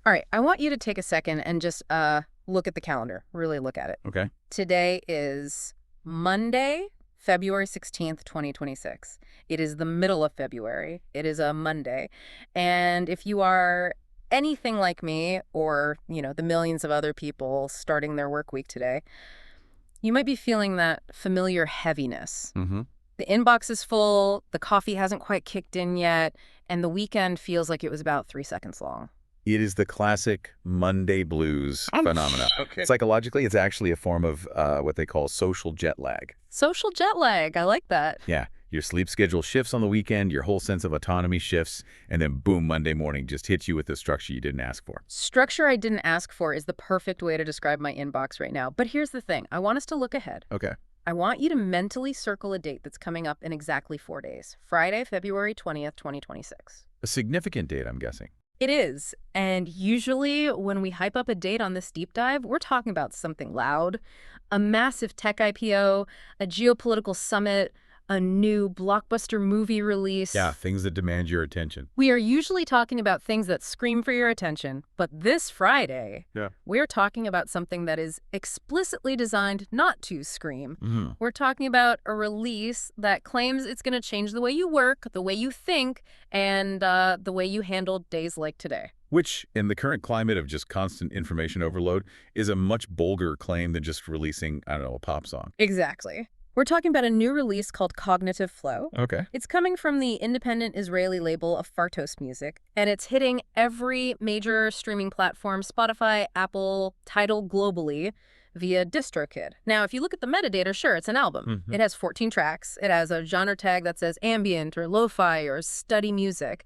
All right, I want you to take a second and just look at the calendar. Really look at it. Okay. Today is Monday, February 16th, 2026. It is the middle of February. It is a Monday. And if you are anything like me or, the millions of other people starting their work week today, you might be feeling that familiar heaviness. Mm-hmm. The inbox is full, the coffee hasn't quite kicked in yet, and the weekend feels like it was about 3 seconds long. It is the classic Monday blues phenomena. Okay. Psychologically, it's actually a form of what they call social jet lag. Social jet lag, I like that. Yeah, your sleep schedule shifts on the weekend, your whole sense of autonomy shifts, and then boom, Monday morning just hits you with the structure you didn't ask for. Structure I didn't ask for is the perfect way to describe my inbox right now. But here's the thing. I want us to look ahead. Okay. I want you to mentally circle a date that's coming up in exactly 4 days. Friday, February 20th, 2026. A significant date, I'm guessing. It is. And usually when we hype up a date on this deep dive, we're talking about something loud, a massive tech IPO, a geopolitical summit, a new blockbuster movie release. Yeah, things that demand your attention. We are usually talking about things that scream for your attention, but this Friday, we're talking about something that is explicitly designed not to scream. Mm-hmm. We're talking about a release that claims it's going to change the way you work, the way you think, and the way you handle days like today. Which, in the current climate of just constant information overload, is a much bolder claim than just releasing, I don't know, a pop song. Exactly. We're talking about a new release called Cognitive Flow. Okay. It's coming from the independent Israeli label Affartos Music, and it's hitting every major streaming platform, Spotify, Apple, Tidal globally, via DistroKid. Now, if you look at the metadata, sure, it's an album. Mm-hmm. It has 14 tracks. It has a genre tag that says ambient or lo-fi or study music.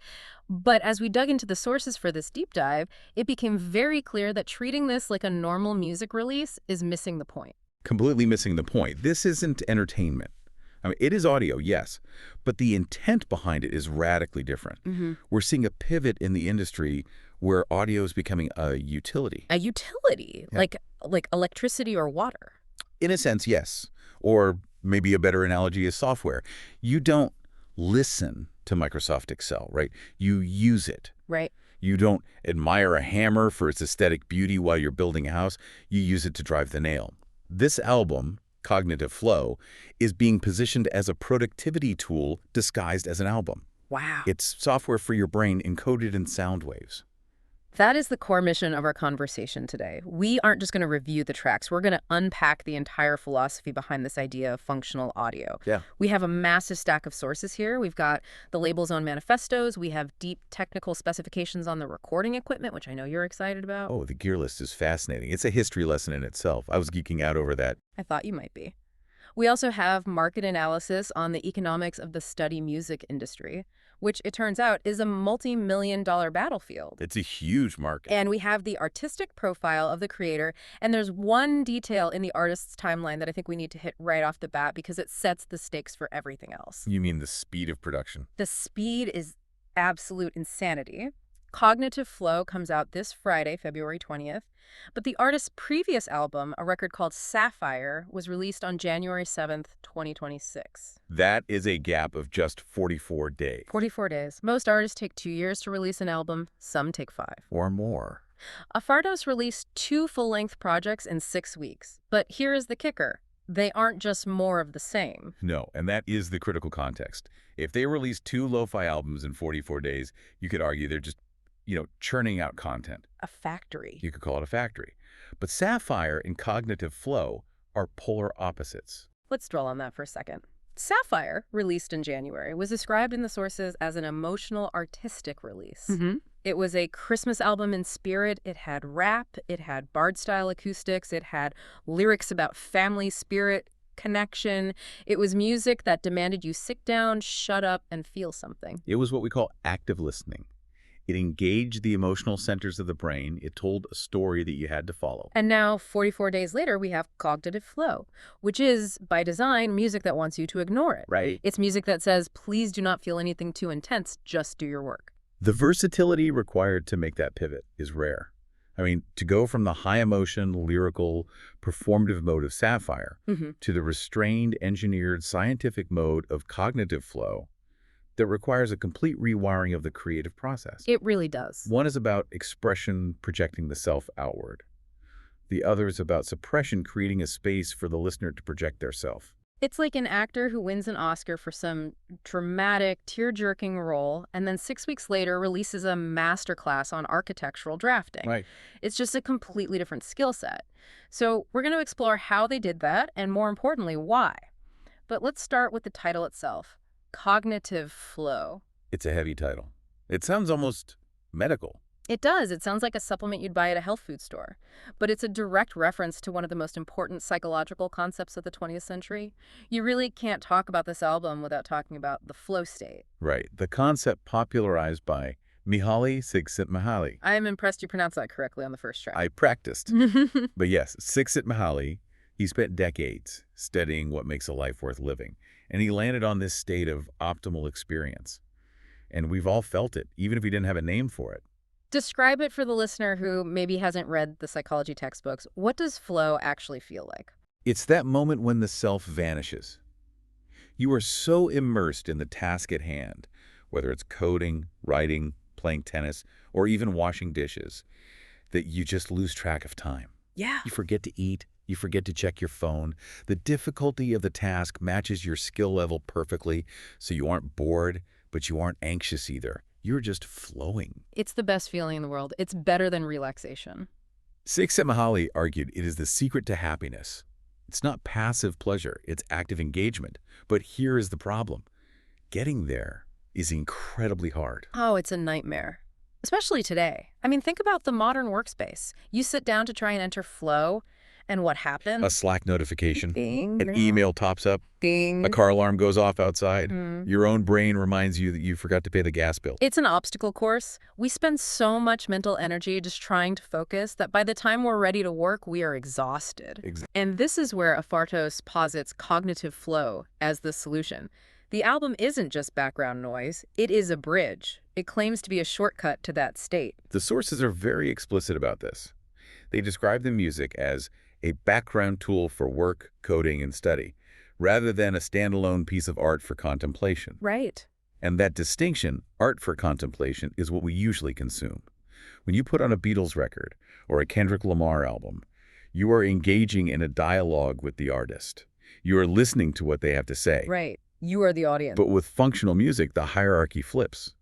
But as we dug into the sources for this deep dive, it became very clear that treating this like a normal music release is missing the point. Completely missing the point. This isn't entertainment. I mean, it is audio, yes, but the intent behind it is radically different. Mm-hmm. We're seeing a pivot in the industry where audio is becoming a utility. A utility? Yeah. Like electricity or water? In a sense, yes. Or maybe a better analogy is software. You don't listen to Microsoft Excel, right? You use it. Right. You don't admire a hammer for its aesthetic beauty while you're building a house. You use it to drive the nail. This album, Cognitive Flow, is being positioned as a productivity tool disguised as an album. Wow. It's software for your brain encoded in sound waves. That is the core mission of our conversation today. We aren't just going to review the tracks. We're going to unpack the entire philosophy behind this idea of functional audio. Yeah. We have a massive stack of sources here. We've got the label's own manifestos. We have deep technical specifications on the recording equipment, which I know you're excited about. Oh, the gear list is fascinating. It's a history lesson in itself. I was geeking out over that. I thought you might be. We also have market analysis on the economics of the study music industry, which it turns out is a multi-million-dollar battlefield. It's a huge market. And we have the artistic profile of the creator, and there's one detail in the artist's timeline that I think we need to hit right off the bat because it sets the stakes for everything else. You mean the speed of production? The speed is absolute insanity. Cognitive Flow comes out this Friday, February 20th, but the artist's previous album, a record called SAPPHIRE, was released on January 7th, 2026. That is a gap of just 44 days. 44 days. Most artists take 2 years to release an album. Some take 5. Or more. Affartos released 2 full-length projects in 6 weeks. But here is the kicker. They aren't just more of the same. No, and that is the critical context. If they release 2 lo-fi albums in 44 days, you could argue they're just churning out content. A factory. You could call it a factory. But SAPPHIRE and Cognitive Flow are polar opposites. Let's dwell on that for a second. SAPPHIRE, released in January, was described in the sources as an emotional artistic release. Mm-hmm. It was a Christmas album in spirit. It had rap, it had bard-style acoustics, it had lyrics about family spirit, connection. It was music that demanded you sit down, shut up, and feel something. It was what we call active listening. It engaged the emotional centers of the brain. It told a story that you had to follow. And now, 44 days later, we have Cognitive Flow, which is, by design, music that wants you to ignore it. Right. It's music that says, please do not feel anything too intense, just do your work. The versatility required to make that pivot is rare. I mean, to go from the high-emotion, lyrical, performative mode of SAPPHIRE to the restrained, engineered, scientific mode of Cognitive Flow, that requires a complete rewiring of the creative process. It really does. One is about expression projecting the self outward. The other is about suppression creating a space for the listener to project their self. It's like an actor who wins an Oscar for some dramatic, tear-jerking role and then 6 weeks later releases a masterclass on architectural drafting. Right. It's just a completely different skill set. So we're going to explore how they did that and, more importantly, why. But let's start with the title itself, Cognitive Flow. It's a heavy title. It sounds almost medical. It does. It sounds like a supplement you'd buy at a health food store. But it's a direct reference to one of the most important psychological concepts of the 20th century. You really can't talk about this album without talking about the flow state. Right. The concept popularized by Mihaly Csikszentmihalyi. I am impressed you pronounced that correctly on the first try. I practiced. But yes, Csikszentmihalyi, he spent decades studying what makes a life worth living. And he landed on this state of optimal experience. And we've all felt it, even if we didn't have a name for it. Describe it for the listener who maybe hasn't read the psychology textbooks. What does flow actually feel like? It's that moment when the self vanishes. You are so immersed in the task at hand, whether it's coding, writing, playing tennis, or even washing dishes, that you just lose track of time. Yeah. You forget to eat. You forget to check your phone. The difficulty of the task matches your skill level perfectly, so you aren't bored, but you aren't anxious either. You're just flowing. It's the best feeling in the world. It's better than relaxation. Csikszentmihalyi argued it is the secret to happiness. It's not passive pleasure, it's active engagement. But here is the problem. Getting there is incredibly hard. Oh, it's a nightmare. Especially today. I mean, think about the modern workspace. You sit down to try and enter flow, and what happens? A Slack notification, Ding. an email tops up, Ding. a car alarm goes off outside. Your own brain reminds you that you forgot to pay the gas bill. It's an obstacle course. We spend so much mental energy just trying to focus that by the time we're ready to work, we are exhausted. And this is where Affartos posits cognitive flow as the solution. The album isn't just background noise. It is a bridge. It claims to be a shortcut to that state. The sources are very explicit about this. They describe the music as a background tool for work, coding, and study, rather than a standalone piece of art for contemplation. Right. And that distinction, art for contemplation, is what we usually consume. When you put on a Beatles record or a Kendrick Lamar album, you are engaging in a dialogue with the artist. You are listening to what they have to say. Right. You are the audience. But with functional music, the hierarchy flips.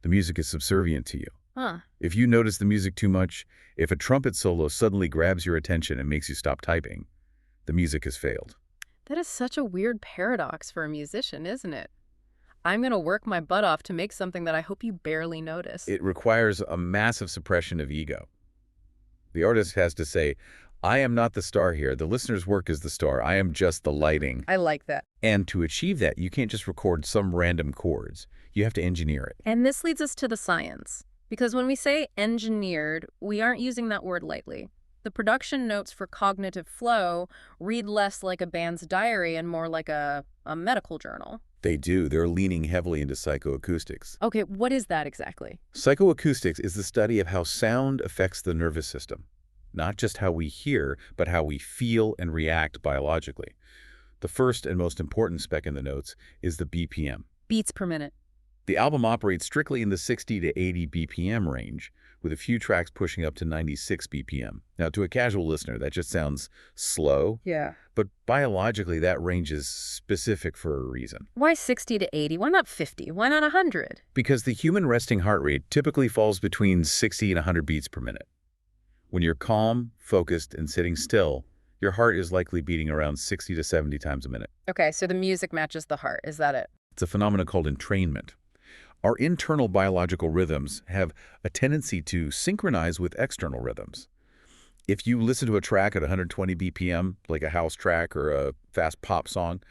The music is subservient to you. Huh. If you notice the music too much, if a trumpet solo suddenly grabs your attention and makes you stop typing, the music has failed. That is such a weird paradox for a musician, isn't it? I'm going to work my butt off to make something that I hope you barely notice. It requires a massive suppression of ego. The artist has to say, I am not the star here. The listener's work is the star. I am just the lighting. I like that. And to achieve that, you can't just record some random chords. You have to engineer it. And this leads us to the science. Because when we say engineered, we aren't using that word lightly. The production notes for cognitive flow read less like a band's diary and more like a medical journal. They do. They're leaning heavily into psychoacoustics. Okay, what is that exactly? Psychoacoustics is the study of how sound affects the nervous system. Not just how we hear, but how we feel and react biologically. The first and most important spec in the notes is the BPM. Beats per minute. The album operates strictly in the 60 to 80 BPM range, with a few tracks pushing up to 96 BPM. Now, to a casual listener, that just sounds slow. Yeah. But biologically, that range is specific for a reason. Why 60 to 80? Why not 50? Why not 100? Because the human resting heart rate typically falls between 60 and 100 beats per minute. When you're calm, focused, and sitting still, your heart is likely beating around 60 to 70 times a minute. Okay, so the music matches the heart. Is that it? It's a phenomenon called entrainment. Our internal biological rhythms have a tendency to synchronize with external rhythms. If you listen to a track at 120 BPM, like a house track or a fast pop song,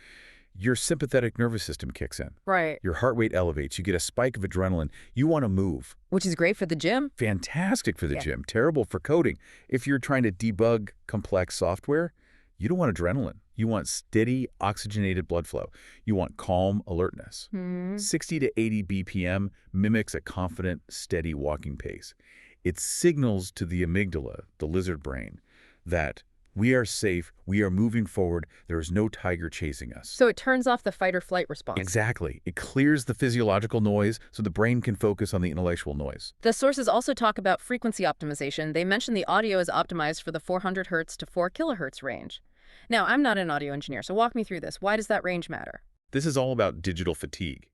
your sympathetic nervous system kicks in. Right. Your heart rate elevates. You get a spike of adrenaline. You want to move. Which is great for the gym. Fantastic for the gym. Terrible for coding. If you're trying to debug complex software, you don't want adrenaline. You want steady, oxygenated blood flow. You want calm alertness. 60 to 80 BPM mimics a confident, steady walking pace. It signals to the amygdala, the lizard brain, that We are safe. We are moving forward. There is no tiger chasing us. So it turns off the fight or flight response. Exactly. It clears the physiological noise so the brain can focus on the intellectual noise. The sources also talk about frequency optimization. They mention the audio is optimized for the 400 hertz to 4 kilohertz range. Now, I'm not an audio engineer, so walk me through this. Why does that range matter? This is all about digital fatigue.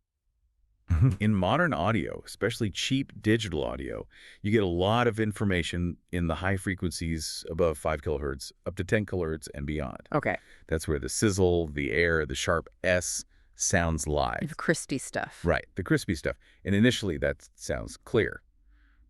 In modern audio, especially cheap digital audio, you get a lot of information in the high frequencies above 5 kilohertz, up to 10 kilohertz and beyond. Okay. That's where the sizzle, the air, the sharp S sounds live. The crispy stuff. Right, the crispy stuff. And initially that sounds clear.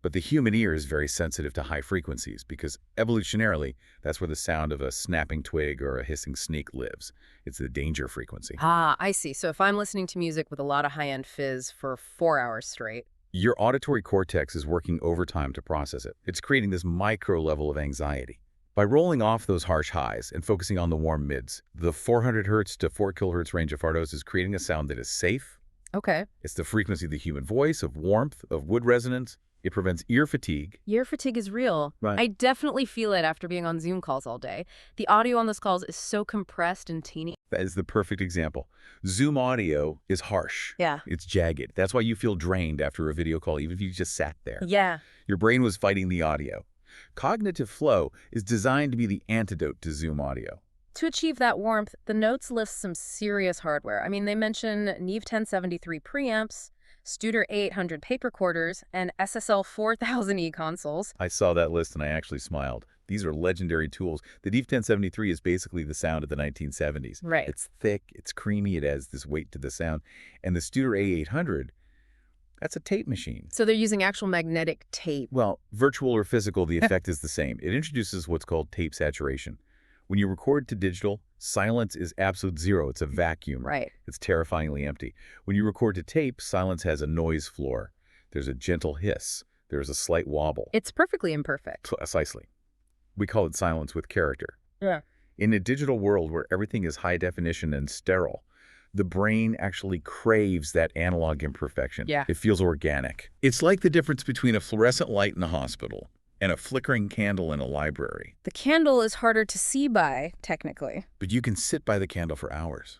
But the human ear is very sensitive to high frequencies because evolutionarily, that's where the sound of a snapping twig or a hissing snake lives. It's the danger frequency. Ah, I see. So if I'm listening to music with a lot of high-end fizz for 4 hours straight. Your auditory cortex is working overtime to process it. It's creating this micro level of anxiety. By rolling off those harsh highs and focusing on the warm mids, the 400 hertz to 4 kilohertz range of Affartos is creating a sound that is safe. Okay. It's the frequency of the human voice, of warmth, of wood resonance. It prevents ear fatigue. Ear fatigue is real. Right. I definitely feel it after being on Zoom calls all day. The audio on those calls is so compressed and teeny. That is the perfect example. Zoom audio is harsh. Yeah. It's jagged. That's why you feel drained after a video call, even if you just sat there. Yeah. Your brain was fighting the audio. Cognitive flow is designed to be the antidote to Zoom audio. To achieve that warmth, the notes list some serious hardware. I mean, they mention Neve 1073 preamps, Studer A800 paper recorders, and SSL 4000E consoles. I saw that list and I actually smiled. These are legendary tools. The Neve 1073 is basically the sound of the 1970s. Right. It's thick, it's creamy, it adds this weight to the sound. And the Studer A800, that's a tape machine. So they're using actual magnetic tape. Well, virtual or physical, the effect is the same. It introduces what's called tape saturation. When you record to digital, silence is absolute zero. It's a vacuum. Right. It's terrifyingly empty. When you record to tape, silence has a noise floor. There's a gentle hiss. There's a slight wobble. It's perfectly imperfect. Precisely. We call it silence with character. Yeah. In a digital world where everything is high definition and sterile, the brain actually craves that analog imperfection. Yeah. It feels organic. It's like the difference between a fluorescent light in a hospital and a flickering candle in a library. The candle is harder to see by, technically. But you can sit by the candle for hours.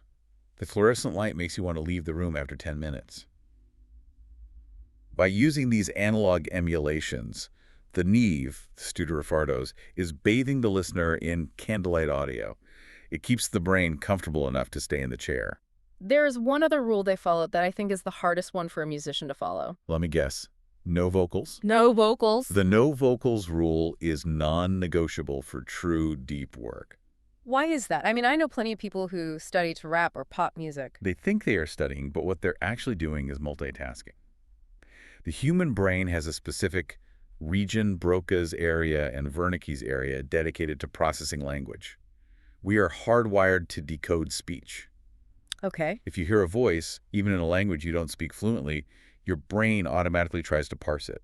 The fluorescent light makes you want to leave the room after 10 minutes. By using these analog emulations, the Neve, the Studer Affartos, is bathing the listener in candlelight audio. It keeps the brain comfortable enough to stay in the chair. There's one other rule they followed that I think is the hardest one for a musician to follow. Let me guess. No vocals? No vocals. The no vocals rule is non-negotiable for true deep work. Why is that? I mean, I know plenty of people who study to rap or pop music. They think they are studying, but what they're actually doing is multitasking. The human brain has a specific region, Broca's area, and Wernicke's area dedicated to processing language. We are hardwired to decode speech. Okay. If you hear a voice, even in a language you don't speak fluently, your brain automatically tries to parse it.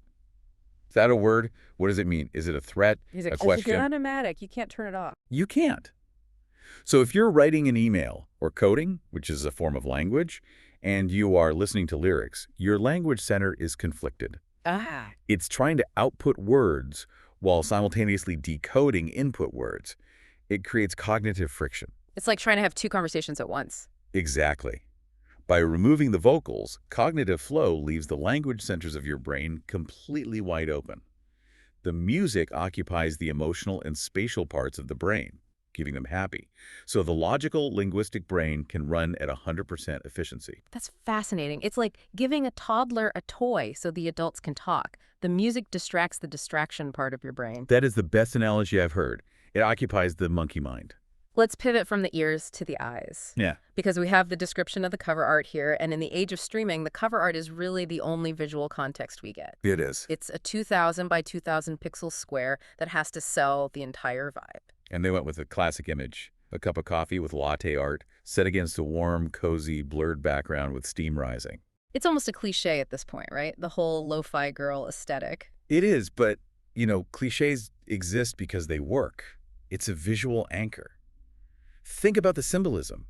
Is that a word? What does it mean? Is it a threat? A question? It's automatic. You can't turn it off. You can't. So if you're writing an email or coding, which is a form of language, and you are listening to lyrics, your language center is conflicted. Ah. It's trying to output words while simultaneously decoding input words. It creates cognitive friction. It's like trying to have two conversations at once. Exactly. By removing the vocals, cognitive flow leaves the language centers of your brain completely wide open. The music occupies the emotional and spatial parts of the brain, keeping them happy. So the logical, linguistic brain can run at 100% efficiency. That's fascinating. It's like giving a toddler a toy so the adults can talk. The music distracts the distraction part of your brain. That is the best analogy I've heard. It occupies the monkey mind. Let's pivot from the ears to the eyes. Yeah. Because we have the description of the cover art here, and in the age of streaming, the cover art is really the only visual context we get. It is. It's a 2000 by 2000 pixel square that has to sell the entire vibe. And they went with a classic image, a cup of coffee with latte art, set against a warm, cozy, blurred background with steam rising. It's almost a cliche at this point, right? The whole lo-fi girl aesthetic. It is, but, cliches exist because they work. It's a visual anchor. Think about the symbolism.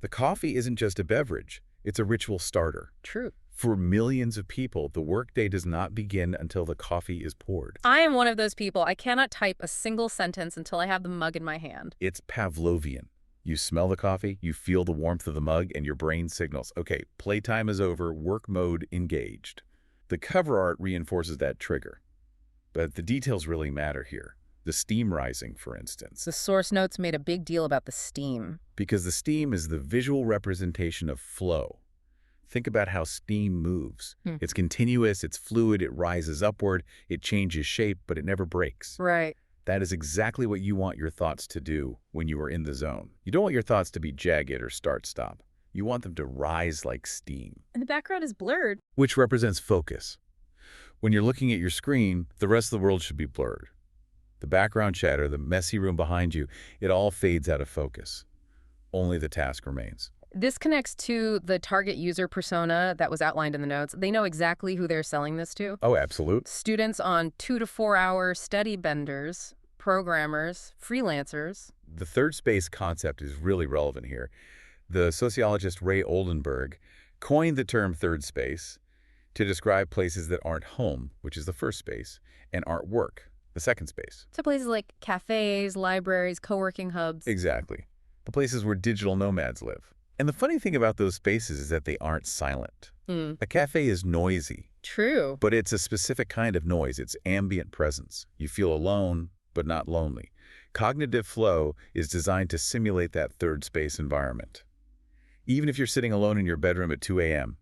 The coffee isn't just a beverage. It's a ritual starter. True. For millions of people, the workday does not begin until the coffee is poured. I am one of those people. I cannot type a single sentence until I have the mug in my hand. It's Pavlovian. You smell the coffee, you feel the warmth of the mug, and your brain signals, okay, playtime is over, work mode engaged. The cover art reinforces that trigger. But the details really matter here. The steam rising, for instance. The source notes made a big deal about the steam. Because the steam is the visual representation of flow. Think about how steam moves. It's continuous, it's fluid, it rises upward, it changes shape, but it never breaks. Right. That is exactly what you want your thoughts to do when you are in the zone. You don't want your thoughts to be jagged or start-stop. You want them to rise like steam. And the background is blurred. Which represents focus. When you're looking at your screen, the rest of the world should be blurred. The background chatter, the messy room behind you, it all fades out of focus. Only the task remains. This connects to the target user persona that was outlined in the notes. They know exactly who they're selling this to. Oh, absolutely. Students on 2 to 4 hour study benders, programmers, freelancers. The third space concept is really relevant here. The sociologist Ray Oldenburg coined the term third space to describe places that aren't home, which is the first space, and aren't work, the second space. So places like cafes, libraries, co-working hubs. Exactly. The places where digital nomads live. And the funny thing about those spaces is that they aren't silent. A cafe is noisy. True. But it's a specific kind of noise. It's ambient presence. You feel alone, but not lonely. Cognitive flow is designed to simulate that third space environment. Even if you're sitting alone in your bedroom at 2 a.m.,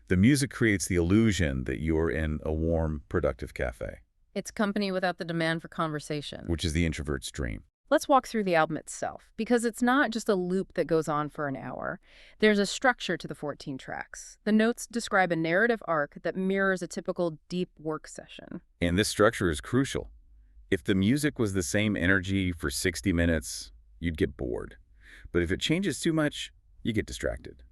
the music creates the illusion that you're in a warm, productive cafe. It's company without the demand for conversation. Which is the introvert's dream. Let's walk through the album itself, because it's not just a loop that goes on for an hour. There's a structure to the 14 tracks. The notes describe a narrative arc that mirrors a typical deep work session. And this structure is crucial. If the music was the same energy for 60 minutes, you'd get bored. But if it changes too much, you get distracted.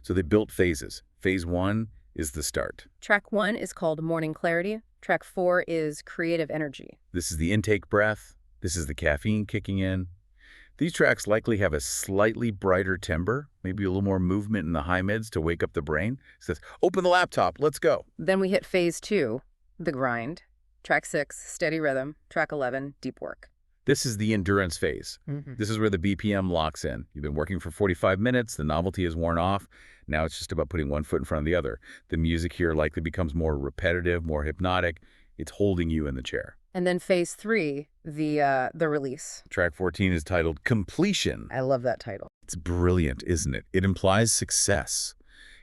So they built phases. Phase 1 is the start. Track 1 is called Morning Clarity. Track 4 is Creative Energy. This is the intake breath. This is the caffeine kicking in. These tracks likely have a slightly brighter timbre, maybe a little more movement in the high mids to wake up the brain. It says, open the laptop, let's go. Then we hit Phase 2, The Grind. Track 6, Steady Rhythm. Track 11, Deep Work. This is the endurance phase. This is where the BPM locks in. You've been working for 45 minutes, the novelty is worn off. Now it's just about putting one foot in front of the other. The music here likely becomes more repetitive, more hypnotic. It's holding you in the chair. And then Phase 3, the release. Track 14 is titled Completion. I love that title. It's brilliant, isn't it? It implies success.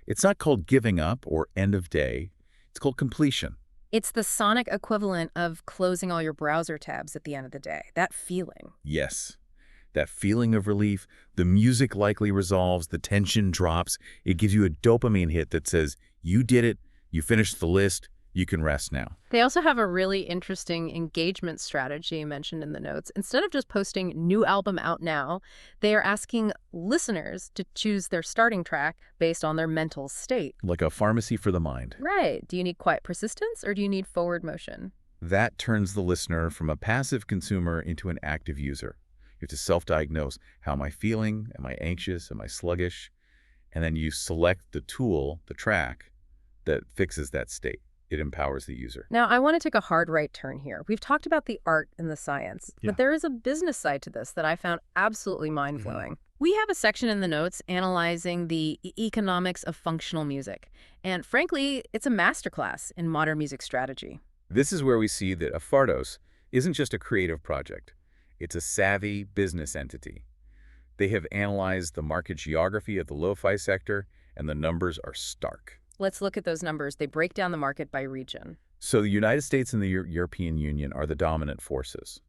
It's not called giving up or end of day. It's called completion. It's the sonic equivalent of closing all your browser tabs at the end of the day. That feeling. Yes. That feeling of relief, the music likely resolves, the tension drops. It gives you a dopamine hit that says, you did it, you finished the list, you can rest now. They also have a really interesting engagement strategy mentioned in the notes. Instead of just posting new album out now, they are asking listeners to choose their starting track based on their mental state. Like a pharmacy for the mind. Right. Do you need quiet persistence or do you need forward motion? That turns the listener from a passive consumer into an active user. You have to self-diagnose. How am I feeling? Am I anxious? Am I sluggish? And then you select the tool, the track, that fixes that state. It empowers the user. Now, I want to take a hard right turn here. We've talked about the art and the science, but there is a business side to this that I found absolutely mind-blowing. We have a section in the notes analyzing the economics of functional music. And frankly, it's a masterclass in modern music strategy. This is where we see that Affartos isn't just a creative project. It's a savvy business entity. They have analyzed the market geography of the lo-fi sector, and the numbers are stark. Let's look at those numbers. They break down the market by region. So the United States and the European Union are the dominant forces.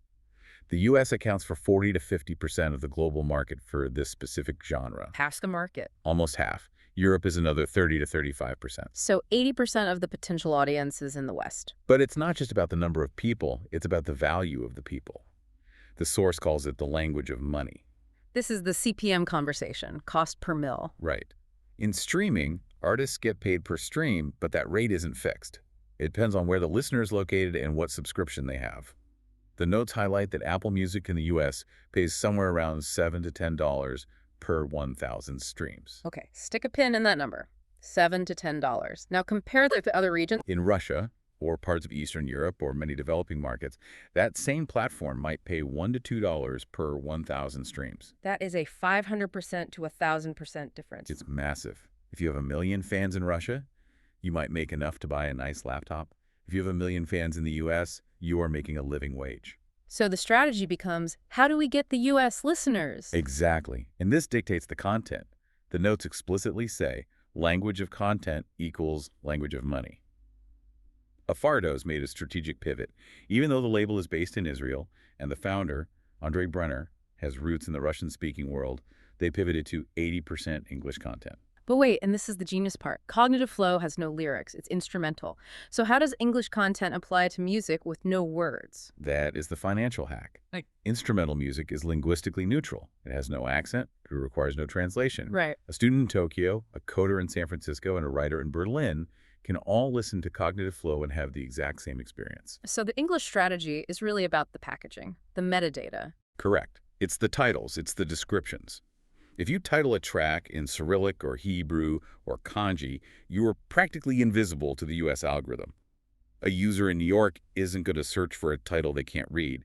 The U.S. accounts for 40 to 50% of the global market for this specific genre. Half the market. Almost half. Europe is another 30 to 35%. So 80% of the potential audience is in the West. But it's not just about the number of people. It's about the value of the people. The source calls it the language of money. This is the CPM conversation, cost per mil. Right. In streaming, artists get paid per stream, but that rate isn't fixed. It depends on where the listener is located and what subscription they have. The notes highlight that Apple Music in the U.S. pays somewhere around $7 to $10 per 1,000 streams. Okay, stick a pin in that number. $7 to $10. Now compare that to other regions. In Russia, or parts of Eastern Europe, or many developing markets, that same platform might pay $1 to $2 per 1,000 streams. That is a 500% to 1,000% difference. It's massive. If you have 1 million fans in Russia, you might make enough to buy a nice laptop. If you have 1 million fans in the U.S., you are making a living wage. So the strategy becomes, how do we get the U.S. listeners? Exactly. And this dictates the content. The notes explicitly say, language of content equals language of money. Affartos made a strategic pivot. Even though the label is based in Israel and the founder, Andrey Brener, has roots in the Russian-speaking world, they pivoted to 80% English content. But wait, and this is the genius part. Cognitive Flow has no lyrics. It's instrumental. So how does English content apply to music with no words? That is the financial hack. Instrumental music is linguistically neutral. It has no accent. It requires no translation. Right. A student in Tokyo, a coder in San Francisco, and a writer in Berlin can all listen to Cognitive Flow and have the exact same experience. So the English strategy is really about the packaging, the metadata. Correct. It's the titles. It's the descriptions. If you title a track in Cyrillic or Hebrew or Kanji, you are practically invisible to the U.S. algorithm. A user in New York isn't going to search for a title they can't read.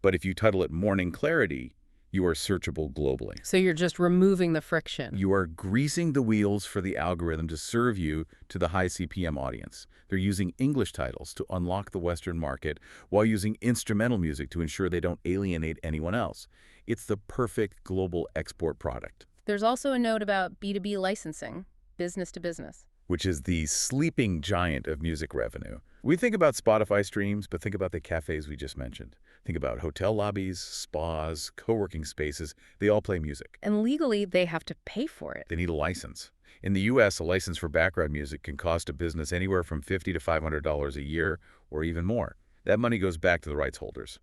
But if you title it Morning Clarity, you are searchable globally. So you're just removing the friction. You are greasing the wheels for the algorithm to serve you to the high CPM audience. They're using English titles to unlock the Western market while using instrumental music to ensure they don't alienate anyone else. It's the perfect global export product. There's also a note about B2B licensing, business to business, which is the sleeping giant of music revenue. We think about Spotify streams, but think about the cafes we just mentioned. Think about hotel lobbies, spas, co-working spaces. They all play music. And legally, they have to pay for it. They need a license. In the U.S., a license for background music can cost a business anywhere from $50 to $500 a year or even more. That money goes back to the rights holders.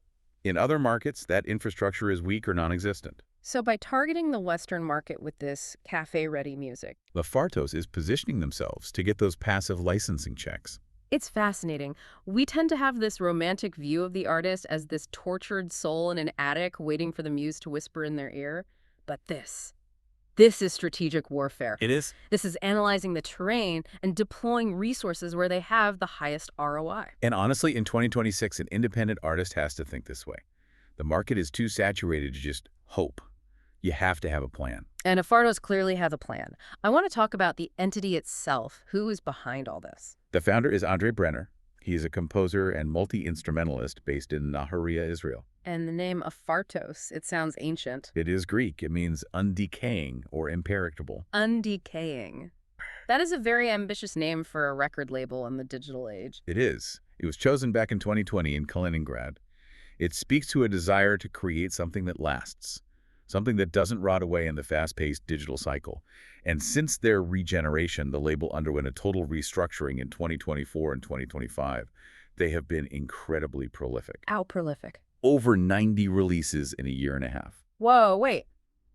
In other markets, that infrastructure is weak or non-existent. So by targeting the Western market with this cafe-ready music, Affartos is positioning themselves to get those passive licensing checks. it's fascinating. We tend to have this romantic view of the artist as this tortured soul in an attic waiting for the muse to whisper in their ear. But this is strategic warfare. It is. This is analyzing the terrain and deploying resources where they have the highest ROI. And honestly, in 2026, an independent artist has to think this way. The market is too saturated to just hope. You have to have a plan. And Affartos clearly has a plan. I want to talk about the entity itself. Who is behind all this? The founder is Andrey Brener. He is a composer and multi-instrumentalist based in Nahariya, Israel. And the name Affartos, it sounds ancient. It is Greek. It means undecaying or imperishable. Undecaying. That is a very ambitious name for a record label in the digital age. It is. It was chosen back in 2020 in Kaliningrad. It speaks to a desire to create something that lasts, something that doesn't rot away in the fast-paced digital cycle. And since their regeneration, the label underwent a total restructuring in 2024 and 2025. They have been incredibly prolific. How prolific? Over 90 releases in a year and a half. Whoa, wait.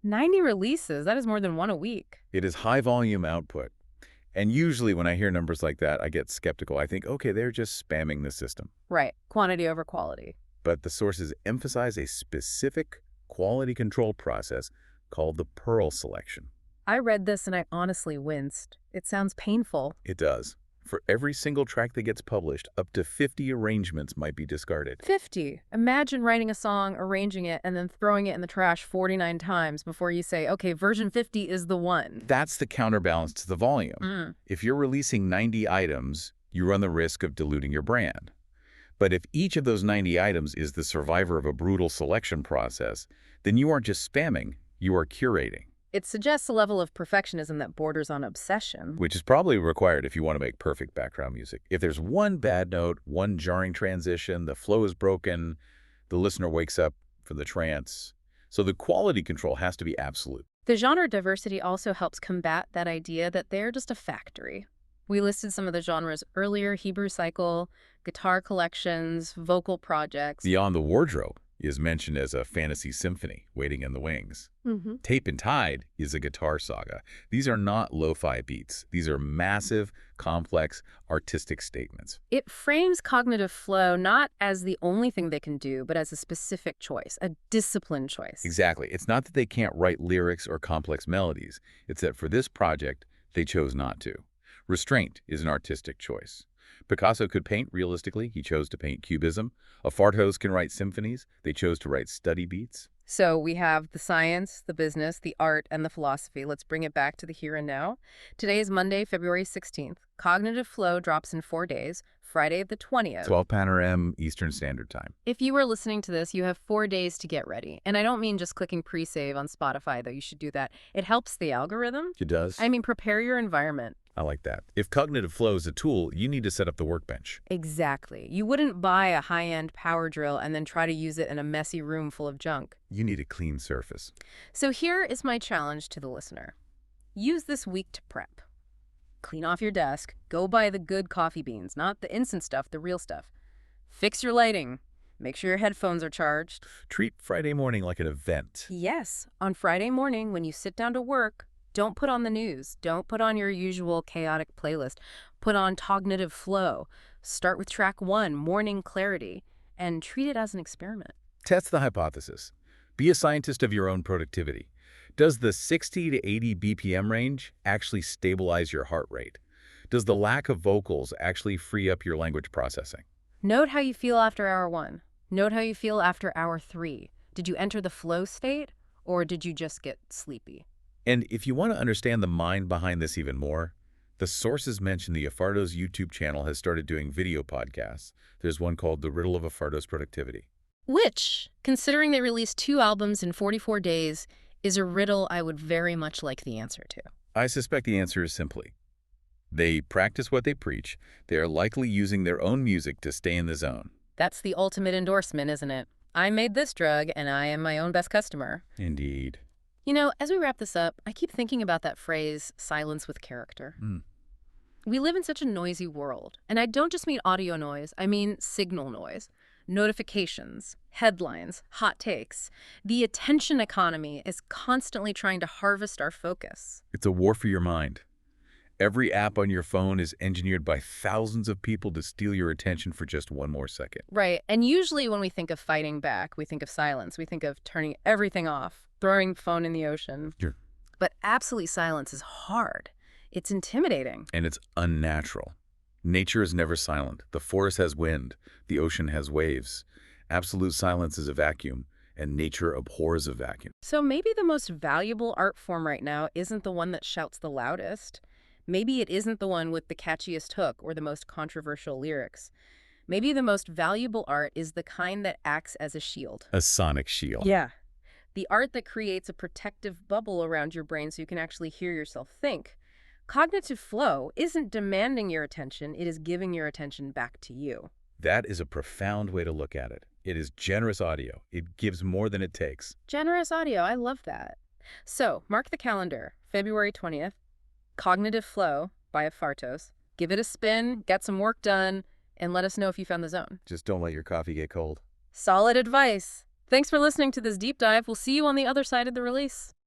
90 releases? That is more than one a week. It is high-volume output. And usually when I hear numbers like that, I get skeptical. I think, okay, they're just spamming the system. Right. Quantity over quality. But the sources emphasize a specific quality control process called the Pearl selection. I read this and I honestly winced. It sounds painful. It does. For every single track that gets published, up to 50 arrangements might be discarded. 50. Imagine writing a song, arranging it, and then throwing it in the trash 49 times before you say, okay, version 50 is the one. That's the counterbalance to the volume. If you're releasing 90 items, you run the risk of diluting your brand. But if each of those 90 items is the survivor of a brutal selection process, then you aren't just spamming, you are curating. It suggests a level of perfectionism that borders on obsession. Which is probably required if you want to make perfect background music. If there's one bad note, one jarring transition, the flow is broken, the listener wakes up from the trance. So the quality control has to be absolute. The genre diversity also helps combat that idea that they're just a factory. We listed some of the genres earlier: Hebrew cycle, guitar collections, vocal projects. Beyond the Wardrobe is mentioned as a fantasy symphony waiting in the wings. Tape and Tide is a guitar saga. These are not lo-fi beats. These are massive, complex, artistic statements. It frames cognitive flow not as the only thing they can do, but as a specific choice, a discipline choice. Exactly. It's not that they can't write lyrics or complex melodies. It's that for this project, They chose not to. Restraint is an artistic choice. Picasso could paint realistically. He chose to paint cubism. Affartos can write symphonies. They chose to write study beats. So we have the science, the business, the art, and the philosophy. Let's bring it back to the here and now. Today is Monday, February 16th. Cognitive flow drops in 4 days, Friday the 20th. 12 p.m. Eastern Standard Time. If you are listening to this, you have 4 days to get ready. And I don't mean just clicking pre-save on Spotify, though you should do that. It helps the algorithm. It does. I mean, prepare your environment. I like that. If cognitive flow is a tool, you need to set up the workbench. Exactly. You wouldn't buy a high-end power drill and then try to use it in a messy room full of junk. You need a clean surface. So here is my challenge to the listener. Use this week to prep. Clean off your desk. Go buy the good coffee beans, not the instant stuff, the real stuff. Fix your lighting. Make sure your headphones are charged. Treat Friday morning like an event. Yes, on Friday morning when you sit down to work, don't put on the news. Don't put on your usual chaotic playlist. Put on cognitive flow. Start with track 1, morning clarity, and treat it as an experiment. Test the hypothesis. Be a scientist of your own productivity. Does the 60 to 80 BPM range actually stabilize your heart rate? Does the lack of vocals actually free up your language processing? Note how you feel after hour 1. Note how you feel after hour 3. Did you enter the flow state, or did you just get sleepy? And if you want to understand the mind behind this even more, the sources mentioned the Affartos YouTube channel has started doing video podcasts. There's one called The Riddle of Affartos Productivity. Which, considering they released 2 albums in 44 days, is a riddle I would very much like the answer to. I suspect the answer is simply, they practice what they preach. They are likely using their own music to stay in the zone. That's the ultimate endorsement, isn't it? I made this drug, and I am my own best customer. Indeed. You know, as we wrap this up, I keep thinking about that phrase, silence with character. We live in such a noisy world, and I don't just mean audio noise, I mean signal noise. Notifications, headlines, hot takes. The attention economy is constantly trying to harvest our focus. It's a war for your mind. Every app on your phone is engineered by thousands of people to steal your attention for just one more second. Right, and usually when we think of fighting back, we think of silence. We think of turning everything off, throwing the phone in the ocean. Sure. But absolute silence is hard. It's intimidating. And it's unnatural. Nature is never silent. The forest has wind. The ocean has waves. Absolute silence is a vacuum, and nature abhors a vacuum. So maybe the most valuable art form right now isn't the one that shouts the loudest. Maybe it isn't the one with the catchiest hook or the most controversial lyrics. Maybe the most valuable art is the kind that acts as a shield. A sonic shield. Yeah. The art that creates a protective bubble around your brain so you can actually hear yourself think. Cognitive flow isn't demanding your attention, it is giving your attention back to you. That is a profound way to look at it. It is generous audio. It gives more than it takes. Generous audio, I love that. So, mark the calendar, February 20th, Cognitive Flow by Affartos. Give it a spin, get some work done, and let us know if you found the zone. Just don't let your coffee get cold. Solid advice. Thanks for listening to this deep dive. We'll see you on the other side of the release.